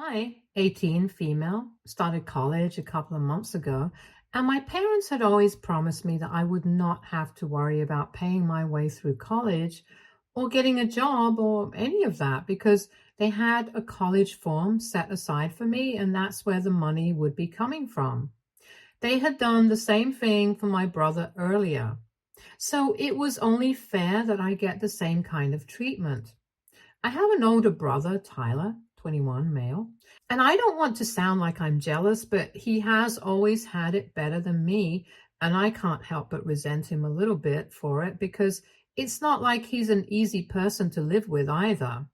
I, 18, female, started college a couple of months ago, and my parents had always promised me that I would not have to worry about paying my way through college or getting a job or any of that because they had a college form set aside for me, and that's where the money would be coming from. They had done the same thing for my brother earlier, so it was only fair that I get the same kind of treatment. I have an older brother, Tyler, 21, male, and I don't want to sound like I'm jealous, but he has always had it better than me, and I can't help but resent him a little bit for it because it's not like he's an easy person to live with either.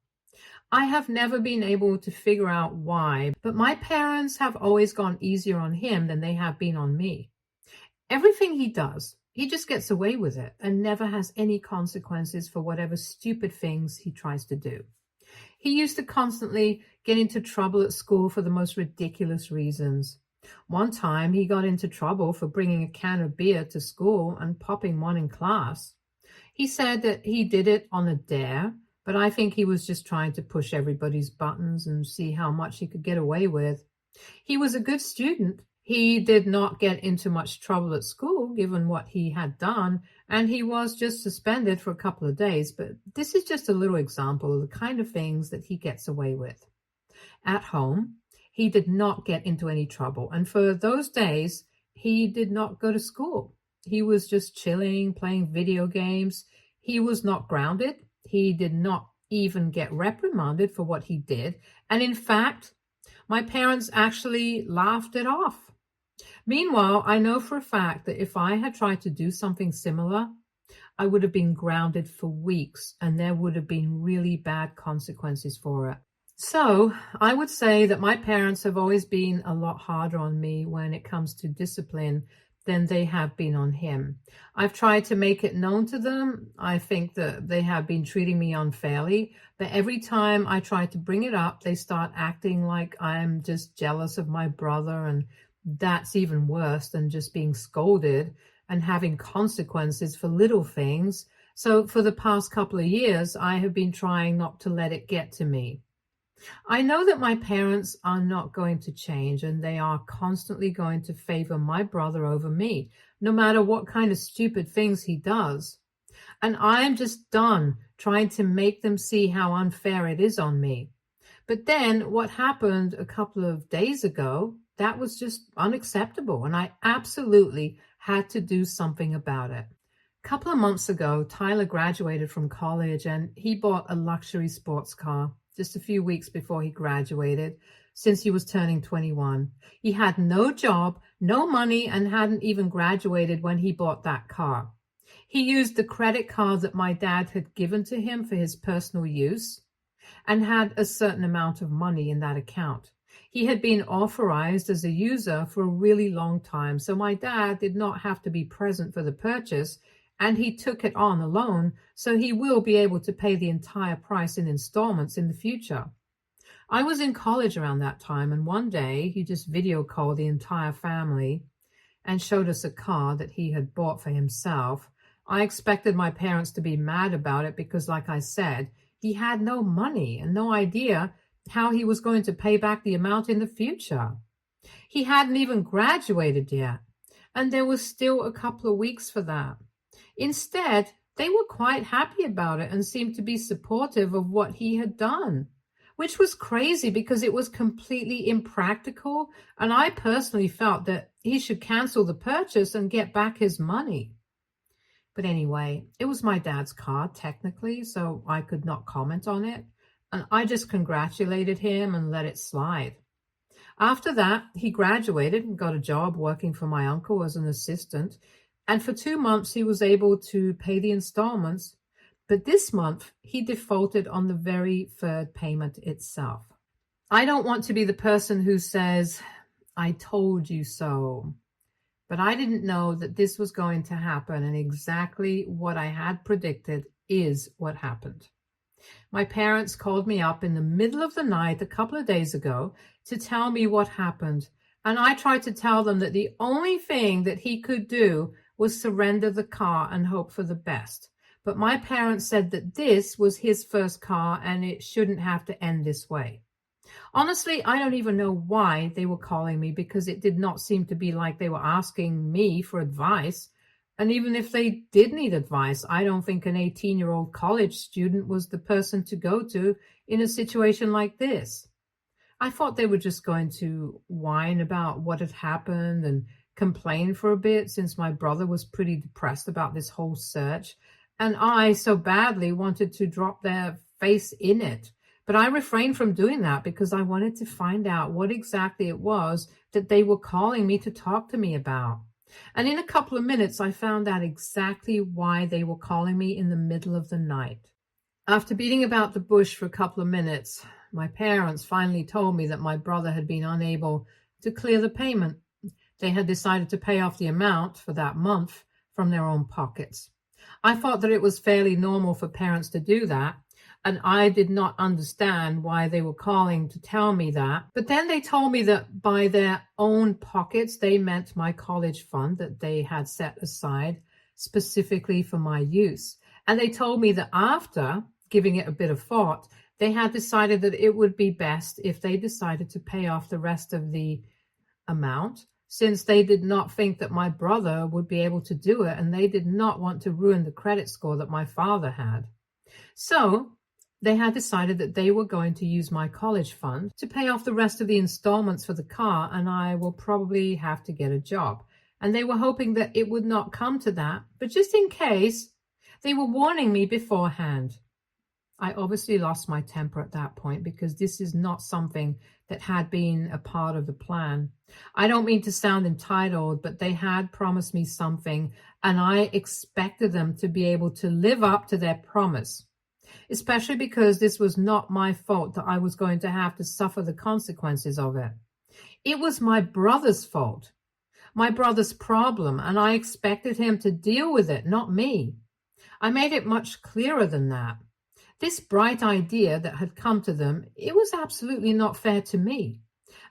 I have never been able to figure out why, but my parents have always gone easier on him than they have been on me. Everything he does, he just gets away with it and never has any consequences for whatever stupid things he tries to do. He used to constantly get into trouble at school for the most ridiculous reasons. One time, he got into trouble for bringing a can of beer to school and popping one in class. He said that he did it on a dare, but I think he was just trying to push everybody's buttons and see how much he could get away with. He was a good student. He did not get into much trouble at school, given what he had done, and he was just suspended for a couple of days. But this is just a little example of the kind of things that he gets away with. At home, he did not get into any trouble, and for those days, he did not go to school. He was just chilling, playing video games. He was not grounded. He did not even get reprimanded for what he did. And in fact, my parents actually laughed it off. Meanwhile, I know for a fact that if I had tried to do something similar, I would have been grounded for weeks and there would have been really bad consequences for it. So I would say that my parents have always been a lot harder on me when it comes to discipline than they have been on him. I've tried to make it known to them. I think that they have been treating me unfairly, but every time I try to bring it up, they start acting like I'm just jealous of my brother, and that's even worse than just being scolded and having consequences for little things. So for the past couple of years, I have been trying not to let it get to me. I know that my parents are not going to change, and they are constantly going to favor my brother over me, no matter what kind of stupid things he does. And I am just done trying to make them see how unfair it is on me. But then what happened a couple of days ago, that was just unacceptable, and I absolutely had to do something about it. A couple of months ago, Tyler graduated from college, and he bought a luxury sports car just a few weeks before he graduated, since he was turning 21. He had no job, no money, and hadn't even graduated when he bought that car. He used the credit card that my dad had given to him for his personal use and had a certain amount of money in that account. He had been authorized as a user for a really long time, so my dad did not have to be present for the purchase, and he took it on alone, so he will be able to pay the entire price in installments in the future. I was in college around that time, and one day he just video called the entire family and showed us a car that he had bought for himself. I expected my parents to be mad about it because, like I said, he had no money and no idea how he was going to pay back the amount in the future. He hadn't even graduated yet, and there was still a couple of weeks for that. Instead, they were quite happy about it and seemed to be supportive of what he had done, which was crazy because it was completely impractical, and I personally felt that he should cancel the purchase and get back his money. But anyway, it was my dad's car, technically, so I could not comment on it, and I just congratulated him and let it slide. After that, he graduated and got a job working for my uncle as an assistant, and for 2 months he was able to pay the installments, but this month he defaulted on the very third payment itself. I don't want to be the person who says, "I told you so," but I didn't know that this was going to happen, and exactly what I had predicted is what happened. My parents called me up in the middle of the night a couple of days ago to tell me what happened, and I tried to tell them that the only thing that he could do was surrender the car and hope for the best. But my parents said that this was his first car and it shouldn't have to end this way. Honestly, I don't even know why they were calling me because it did not seem to be like they were asking me for advice. And even if they did need advice, I don't think an 18-year-old college student was the person to go to in a situation like this. I thought they were just going to whine about what had happened and complain for a bit since my brother was pretty depressed about this whole search. And I so badly wanted to drop their face in it. But I refrained from doing that because I wanted to find out what exactly it was that they were calling me to talk to me about. And in a couple of minutes, I found out exactly why they were calling me in the middle of the night. After beating about the bush for a couple of minutes, my parents finally told me that my brother had been unable to clear the payment. They had decided to pay off the amount for that month from their own pockets. I thought that it was fairly normal for parents to do that, and I did not understand why they were calling to tell me that. But then they told me that by their own pockets, they meant my college fund that they had set aside specifically for my use. And they told me that after giving it a bit of thought, they had decided that it would be best if they decided to pay off the rest of the amount, since they did not think that my brother would be able to do it, and they did not want to ruin the credit score that my father had. So they had decided that they were going to use my college fund to pay off the rest of the installments for the car, and I will probably have to get a job. And they were hoping that it would not come to that, but just in case, they were warning me beforehand. I obviously lost my temper at that point because this is not something that had been a part of the plan. I don't mean to sound entitled, but they had promised me something, and I expected them to be able to live up to their promise, especially because this was not my fault that I was going to have to suffer the consequences of it. It was my brother's fault, my brother's problem, and I expected him to deal with it, not me. I made it much clearer than that. This bright idea that had come to them, it was absolutely not fair to me.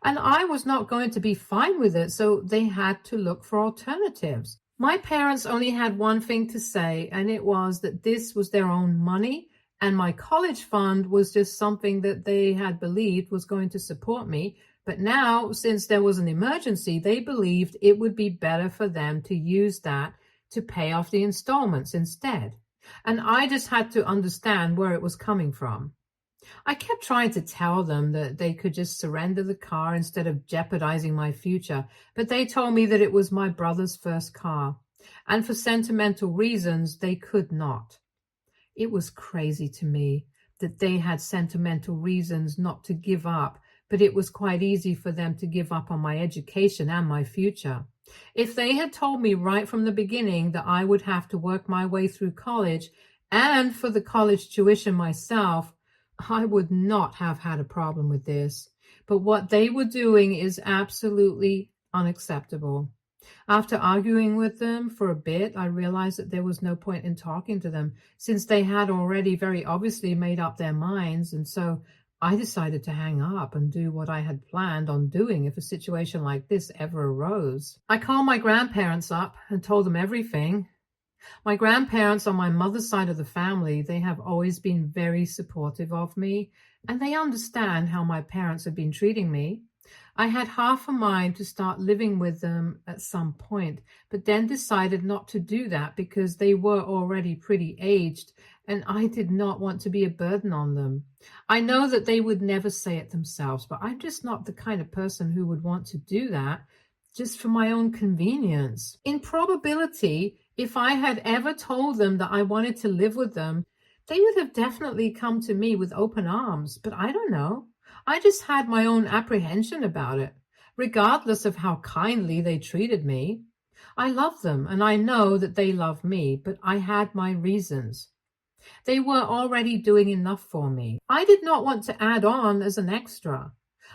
And I was not going to be fine with it, so they had to look for alternatives. My parents only had one thing to say, and it was that this was their own money, and my college fund was just something that they had believed was going to support me. But now, since there was an emergency, they believed it would be better for them to use that to pay off the installments instead. And I just had to understand where it was coming from. I kept trying to tell them that they could just surrender the car instead of jeopardizing my future, but they told me that it was my brother's first car, and for sentimental reasons, they could not. It was crazy to me that they had sentimental reasons not to give up, but it was quite easy for them to give up on my education and my future. If they had told me right from the beginning that I would have to work my way through college and for the college tuition myself, I would not have had a problem with this. But what they were doing is absolutely unacceptable. After arguing with them for a bit, I realized that there was no point in talking to them since they had already very obviously made up their minds, and so I decided to hang up and do what I had planned on doing if a situation like this ever arose. I called my grandparents up and told them everything. My grandparents on my mother's side of the family, they have always been very supportive of me, and they understand how my parents have been treating me. I had half a mind to start living with them at some point, but then decided not to do that because they were already pretty aged, and I did not want to be a burden on them. I know that they would never say it themselves, but I'm just not the kind of person who would want to do that just for my own convenience. In probability, if I had ever told them that I wanted to live with them, they would have definitely come to me with open arms, but I don't know. I just had my own apprehension about it, regardless of how kindly they treated me. I love them, and I know that they love me, but I had my reasons. They were already doing enough for me. I did not want to add on as an extra.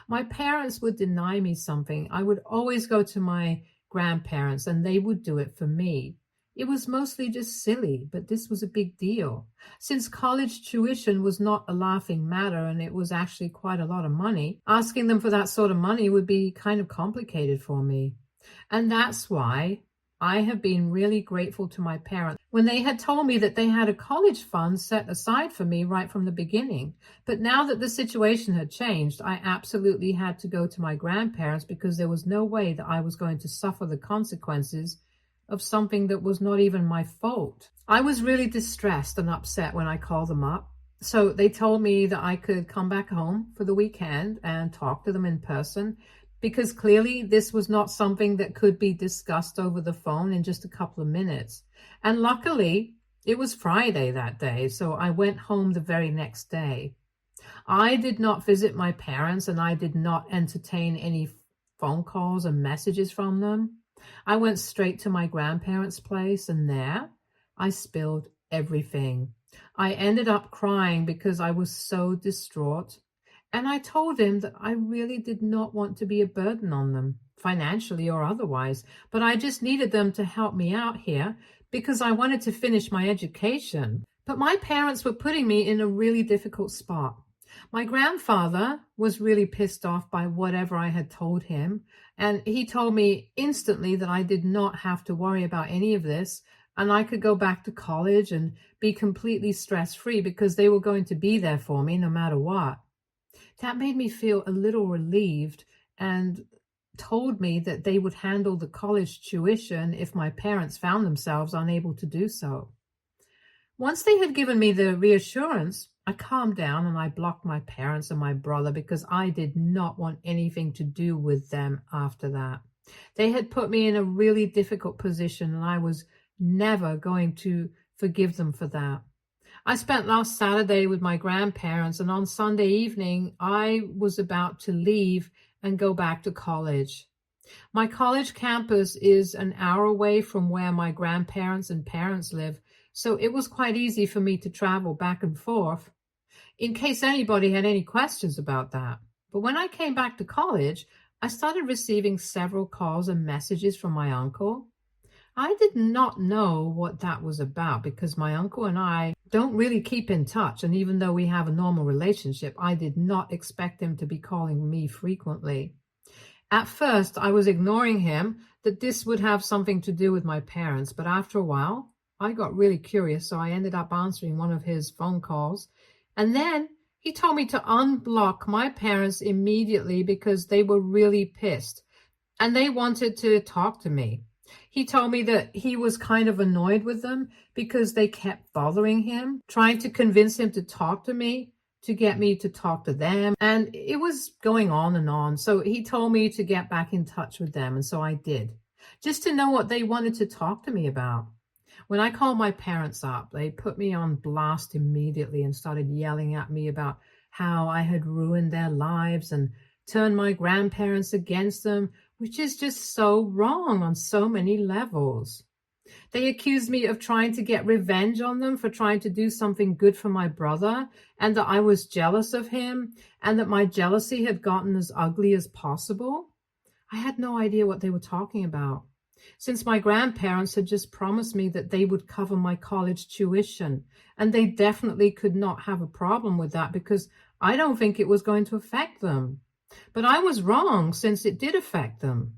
My parents would deny me something. I would always go to my grandparents, and they would do it for me. It was mostly just silly, but this was a big deal. Since college tuition was not a laughing matter and it was actually quite a lot of money, asking them for that sort of money would be kind of complicated for me. And that's why I have been really grateful to my parents when they had told me that they had a college fund set aside for me right from the beginning. But now that the situation had changed, I absolutely had to go to my grandparents because there was no way that I was going to suffer the consequences of something that was not even my fault. I was really distressed and upset when I called them up. So they told me that I could come back home for the weekend and talk to them in person, because clearly this was not something that could be discussed over the phone in just a couple of minutes. And luckily, it was Friday that day, so I went home the very next day. I did not visit my parents, and I did not entertain any phone calls and messages from them. I went straight to my grandparents' place, and there I spilled everything. I ended up crying because I was so distraught. And I told him that I really did not want to be a burden on them, financially or otherwise, but I just needed them to help me out here because I wanted to finish my education. But my parents were putting me in a really difficult spot. My grandfather was really pissed off by whatever I had told him, and he told me instantly that I did not have to worry about any of this, and I could go back to college and be completely stress-free because they were going to be there for me no matter what. That made me feel a little relieved and told me that they would handle the college tuition if my parents found themselves unable to do so. Once they had given me the reassurance, I calmed down and I blocked my parents and my brother because I did not want anything to do with them after that. They had put me in a really difficult position, and I was never going to forgive them for that. I spent last Saturday with my grandparents, and on Sunday evening, I was about to leave and go back to college. My college campus is an hour away from where my grandparents and parents live, so it was quite easy for me to travel back and forth, in case anybody had any questions about that. But when I came back to college, I started receiving several calls and messages from my uncle. I did not know what that was about because my uncle and I don't really keep in touch, and even though we have a normal relationship, I did not expect him to be calling me frequently. At first, I was ignoring him, that this would have something to do with my parents, but after a while, I got really curious, so I ended up answering one of his phone calls. And then he told me to unblock my parents immediately because they were really pissed and they wanted to talk to me. He told me that he was kind of annoyed with them because they kept bothering him, trying to convince him to talk to me, to get me to talk to them. And it was going on and on. So he told me to get back in touch with them. And so I did, just to know what they wanted to talk to me about. When I called my parents up, they put me on blast immediately and started yelling at me about how I had ruined their lives and turned my grandparents against them, which is just so wrong on so many levels. They accused me of trying to get revenge on them for trying to do something good for my brother, and that I was jealous of him, and that my jealousy had gotten as ugly as possible. I had no idea what they were talking about, since my grandparents had just promised me that they would cover my college tuition, and they definitely could not have a problem with that because I don't think it was going to affect them. But I was wrong, since it did affect them.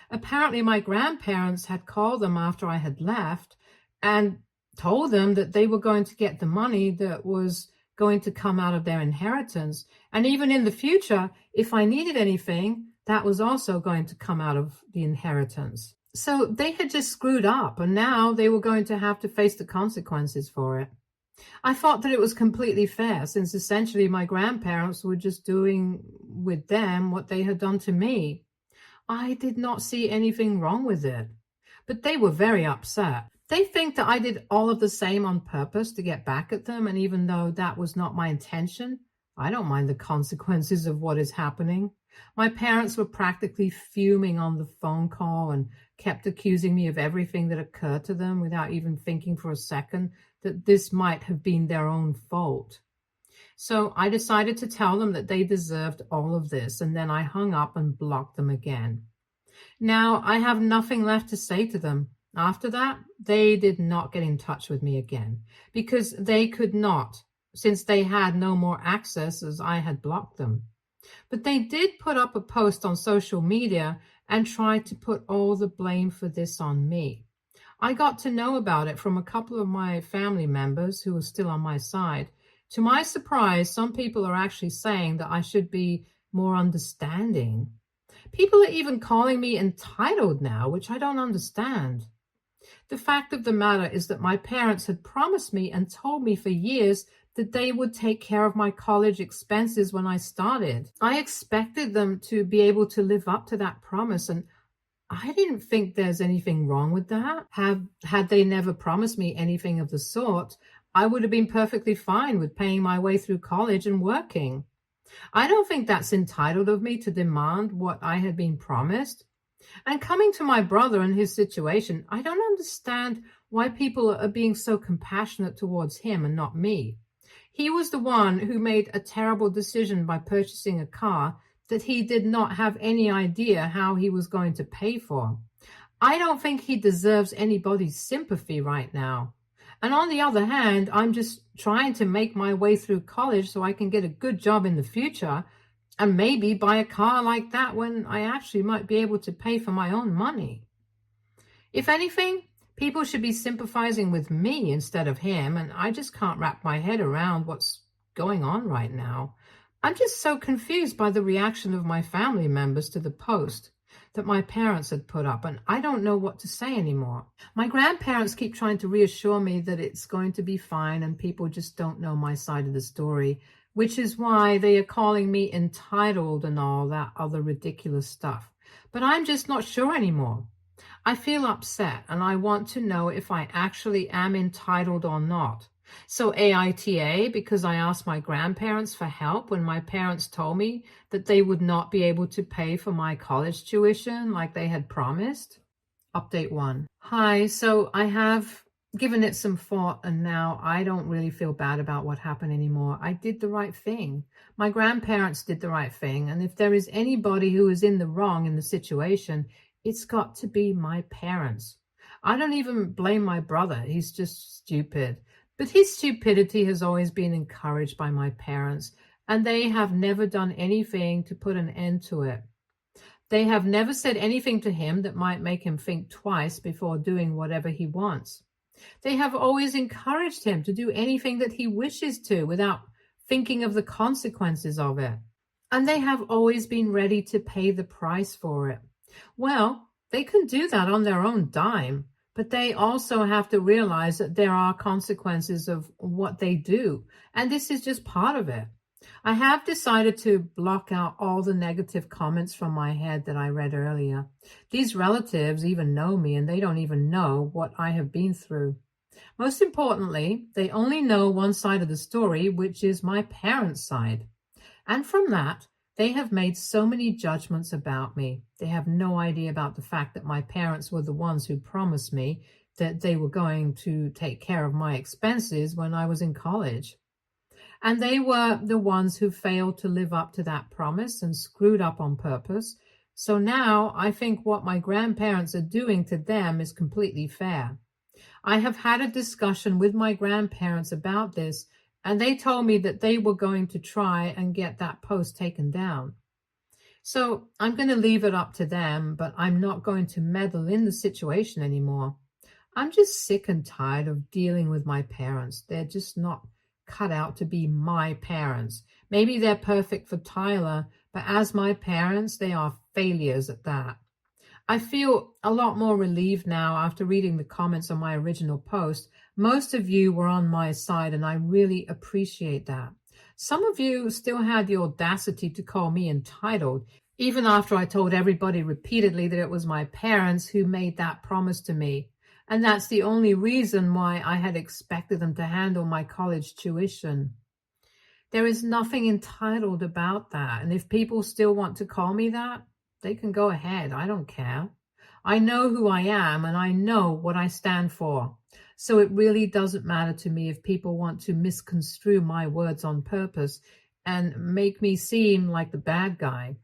Apparently, my grandparents had called them after I had left and told them that they were going to get the money that was going to come out of their inheritance. And even in the future, if I needed anything, that was also going to come out of the inheritance. So they had just screwed up, and now they were going to have to face the consequences for it. I thought that it was completely fair, since essentially my grandparents were just doing with them what they had done to me. I did not see anything wrong with it, but they were very upset. They think that I did all of the same on purpose to get back at them, and even though that was not my intention, I don't mind the consequences of what is happening. My parents were practically fuming on the phone call and kept accusing me of everything that occurred to them without even thinking for a second that this might have been their own fault. So I decided to tell them that they deserved all of this, and then I hung up and blocked them again. Now I have nothing left to say to them. After that, they did not get in touch with me again because they could not, since they had no more access as I had blocked them. But they did put up a post on social media and tried to put all the blame for this on me. I got to know about it from a couple of my family members who were still on my side. To my surprise, some people are actually saying that I should be more understanding. People are even calling me entitled now, which I don't understand. The fact of the matter is that my parents had promised me and told me for years that they would take care of my college expenses when I started. I expected them to be able to live up to that promise, and I didn't think there's anything wrong with that. Had they never promised me anything of the sort, I would have been perfectly fine with paying my way through college and working. I don't think that's entitled of me to demand what I had been promised. And coming to my brother and his situation, I don't understand why people are being so compassionate towards him and not me. He was the one who made a terrible decision by purchasing a car that he did not have any idea how he was going to pay for. I don't think he deserves anybody's sympathy right now. And on the other hand, I'm just trying to make my way through college so I can get a good job in the future and maybe buy a car like that when I actually might be able to pay for my own money. If anything, people should be sympathizing with me instead of him, and I just can't wrap my head around what's going on right now. I'm just so confused by the reaction of my family members to the post that my parents had put up, and I don't know what to say anymore. My grandparents keep trying to reassure me that it's going to be fine and people just don't know my side of the story, which is why they are calling me entitled and all that other ridiculous stuff. But I'm just not sure anymore. I feel upset and I want to know if I actually am entitled or not. So AITA, because I asked my grandparents for help when my parents told me that they would not be able to pay for my college tuition like they had promised. Update 1. Hi, so I have given it some thought and now I don't really feel bad about what happened anymore. I did the right thing. My grandparents did the right thing, and if there is anybody who is in the wrong in the situation, it's got to be my parents. I don't even blame my brother. He's just stupid. But his stupidity has always been encouraged by my parents, and they have never done anything to put an end to it. They have never said anything to him that might make him think twice before doing whatever he wants. They have always encouraged him to do anything that he wishes to without thinking of the consequences of it. And they have always been ready to pay the price for it. Well, they can do that on their own dime, but they also have to realize that there are consequences of what they do, and this is just part of it. I have decided to block out all the negative comments from my head that I read earlier. These relatives even know me, and they don't even know what I have been through. Most importantly, they only know one side of the story, which is my parents' side. And from that, they have made so many judgments about me. They have no idea about the fact that my parents were the ones who promised me that they were going to take care of my expenses when I was in college. And they were the ones who failed to live up to that promise and screwed up on purpose. So now I think what my grandparents are doing to them is completely fair. I have had a discussion with my grandparents about this, and they told me that they were going to try and get that post taken down. So I'm going to leave it up to them, but I'm not going to meddle in the situation anymore. I'm just sick and tired of dealing with my parents. They're just not cut out to be my parents. Maybe they're perfect for Tyler, but as my parents, they are failures at that. I feel a lot more relieved now after reading the comments on my original post. Most of you were on my side, and I really appreciate that. Some of you still had the audacity to call me entitled, even after I told everybody repeatedly that it was my parents who made that promise to me. And that's the only reason why I had expected them to handle my college tuition. There is nothing entitled about that. And if people still want to call me that, they can go ahead. I don't care. I know who I am and I know what I stand for. So it really doesn't matter to me if people want to misconstrue my words on purpose and make me seem like the bad guy.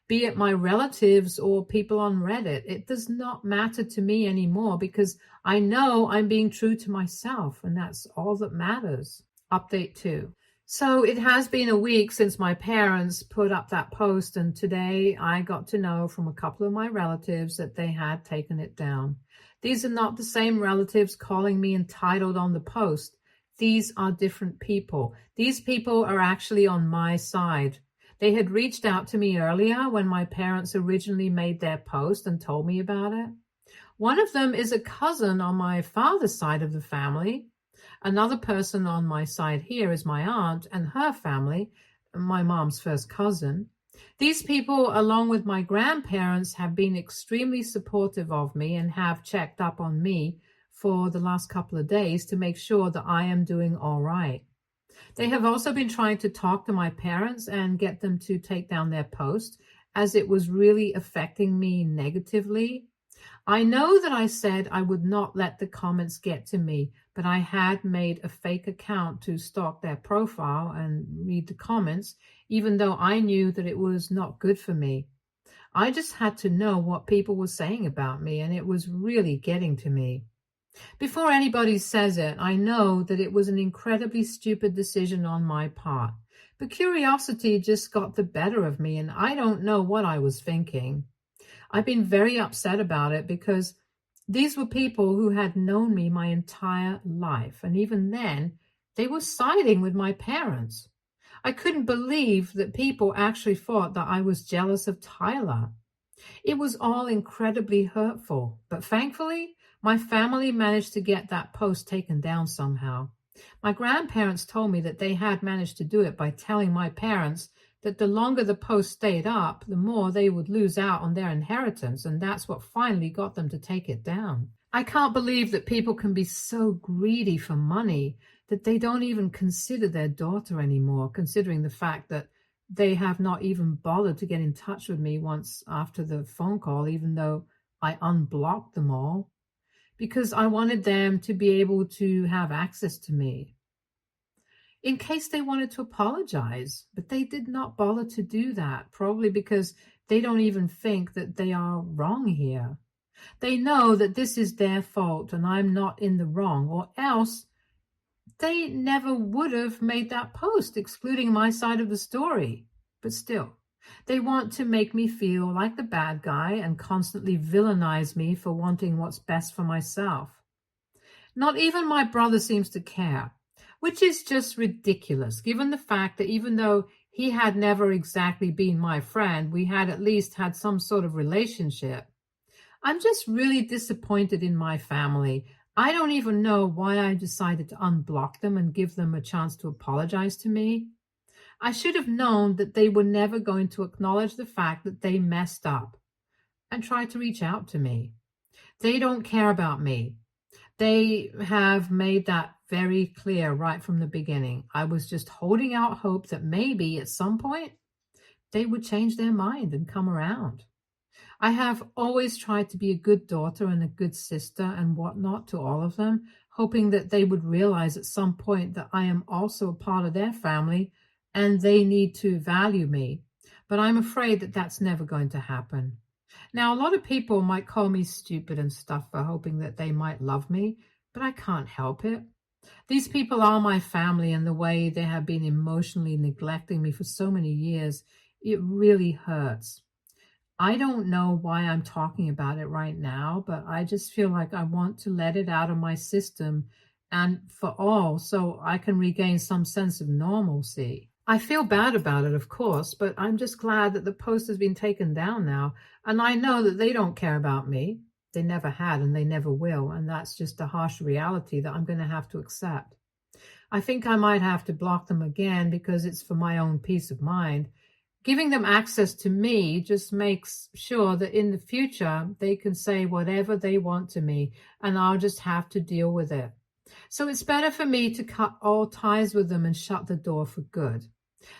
Be it my relatives or people on Reddit, it does not matter to me anymore because I know I'm being true to myself, and that's all that matters. Update 2. So it has been a week since my parents put up that post, and today I got to know from a couple of my relatives that they had taken it down. These are not the same relatives calling me entitled on the post. These are different people. These people are actually on my side. They had reached out to me earlier when my parents originally made their post and told me about it. One of them is a cousin on my father's side of the family. Another person on my side here is my aunt and her family, my mom's first cousin. These people, along with my grandparents, have been extremely supportive of me and have checked up on me for the last couple of days to make sure that I am doing all right. They have also been trying to talk to my parents and get them to take down their post, as it was really affecting me negatively. I know that I said I would not let the comments get to me, but I had made a fake account to stalk their profile and read the comments, even though I knew that it was not good for me. I just had to know what people were saying about me, and it was really getting to me. Before anybody says it, I know that it was an incredibly stupid decision on my part. But curiosity just got the better of me, and I don't know what I was thinking. I've been very upset about it because these were people who had known me my entire life. And even then, they were siding with my parents. I couldn't believe that people actually thought that I was jealous of Tyler. It was all incredibly hurtful. But thankfully, my family managed to get that post taken down somehow. My grandparents told me that they had managed to do it by telling my parents that the longer the post stayed up, the more they would lose out on their inheritance, and that's what finally got them to take it down. I can't believe that people can be so greedy for money that they don't even consider their daughter anymore, considering the fact that they have not even bothered to get in touch with me once after the phone call, even though I unblocked them all, because I wanted them to be able to have access to me in case they wanted to apologize. But they did not bother to do that, probably because they don't even think that they are wrong here. They know that this is their fault and I'm not in the wrong, or else they never would have made that post excluding my side of the story. But still, they want to make me feel like the bad guy and constantly villainize me for wanting what's best for myself. Not even my brother seems to care, which is just ridiculous, given the fact that even though he had never exactly been my friend, we had at least had some sort of relationship. I'm just really disappointed in my family. I don't even know why I decided to unblock them and give them a chance to apologize to me. I should have known that they were never going to acknowledge the fact that they messed up and try to reach out to me. They don't care about me. They have made that very clear right from the beginning. I was just holding out hope that maybe at some point they would change their mind and come around. I have always tried to be a good daughter and a good sister and whatnot to all of them, hoping that they would realize at some point that I am also a part of their family and they need to value me. But I'm afraid that that's never going to happen. Now, a lot of people might call me stupid and stuff for hoping that they might love me, but I can't help it. These people are my family, and the way they have been emotionally neglecting me for so many years, it really hurts. I don't know why I'm talking about it right now, but I just feel like I want to let it out of my system and for all, so I can regain some sense of normalcy. I feel bad about it, of course, but I'm just glad that the post has been taken down now, and I know that they don't care about me. They never had and they never will, and that's just a harsh reality that I'm going to have to accept. I think I might have to block them again because it's for my own peace of mind. Giving them access to me just makes sure that in the future they can say whatever they want to me, and I'll just have to deal with it. So it's better for me to cut all ties with them and shut the door for good.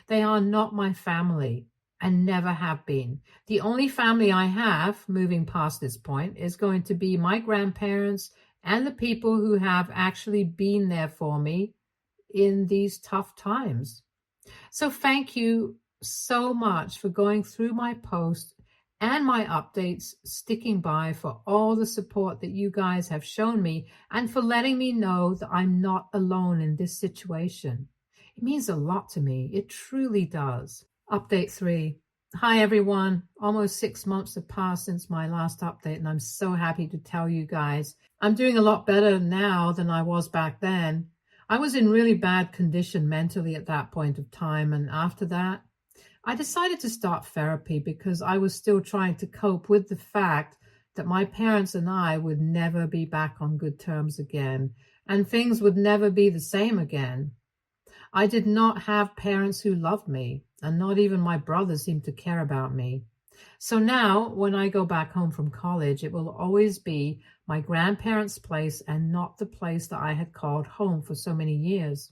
They are not my family and never have been. The only family I have, moving past this point, is going to be my grandparents and the people who have actually been there for me in these tough times. So thank you so much for going through my posts and my updates, sticking by, for all the support that you guys have shown me, and for letting me know that I'm not alone in this situation. It means a lot to me. It truly does. Update 3. Hi, everyone. Almost 6 months have passed since my last update, and I'm so happy to tell you guys I'm doing a lot better now than I was back then. I was in really bad condition mentally at that point of time, and after that, I decided to start therapy because I was still trying to cope with the fact that my parents and I would never be back on good terms again, and things would never be the same again. I did not have parents who loved me, and not even my brother seemed to care about me. So now, when I go back home from college, it will always be my grandparents' place and not the place that I had called home for so many years.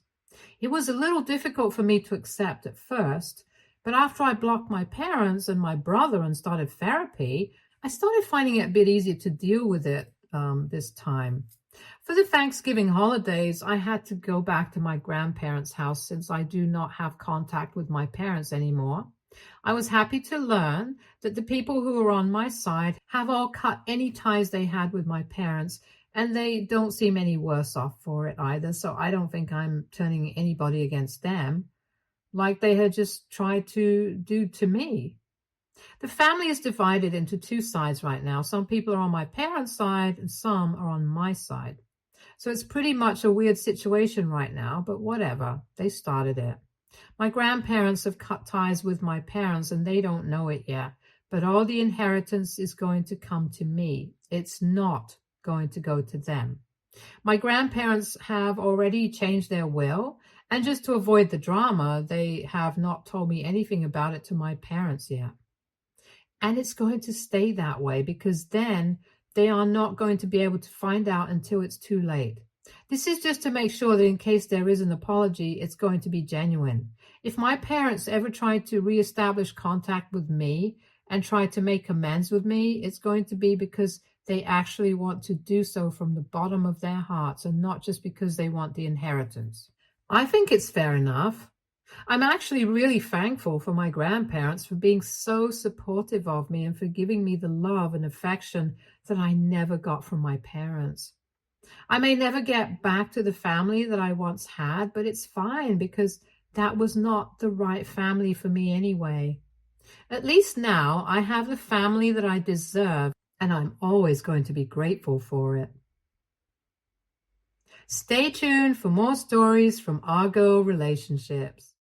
It was a little difficult for me to accept at first, but after I blocked my parents and my brother and started therapy, I started finding it a bit easier to deal with it this time. For the Thanksgiving holidays, I had to go back to my grandparents' house since I do not have contact with my parents anymore. I was happy to learn that the people who are on my side have all cut any ties they had with my parents, and they don't seem any worse off for it either, so I don't think I'm turning anybody against them, like they had just tried to do to me. The family is divided into two sides right now. Some people are on my parents' side, and some are on my side. So it's pretty much a weird situation right now, but whatever. They started it. My grandparents have cut ties with my parents and they don't know it yet, but all the inheritance is going to come to me. It's not going to go to them. My grandparents have already changed their will, and just to avoid the drama, they have not told me anything about it to my parents yet. And it's going to stay that way because then they are not going to be able to find out until it's too late. This is just to make sure that in case there is an apology, it's going to be genuine. If my parents ever try to reestablish contact with me and try to make amends with me, it's going to be because they actually want to do so from the bottom of their hearts and not just because they want the inheritance. I think it's fair enough. I'm actually really thankful for my grandparents for being so supportive of me and for giving me the love and affection that I never got from my parents. I may never get back to the family that I once had, but it's fine because that was not the right family for me anyway. At least now I have the family that I deserve, and I'm always going to be grateful for it. Stay tuned for more stories from Argo Relationships.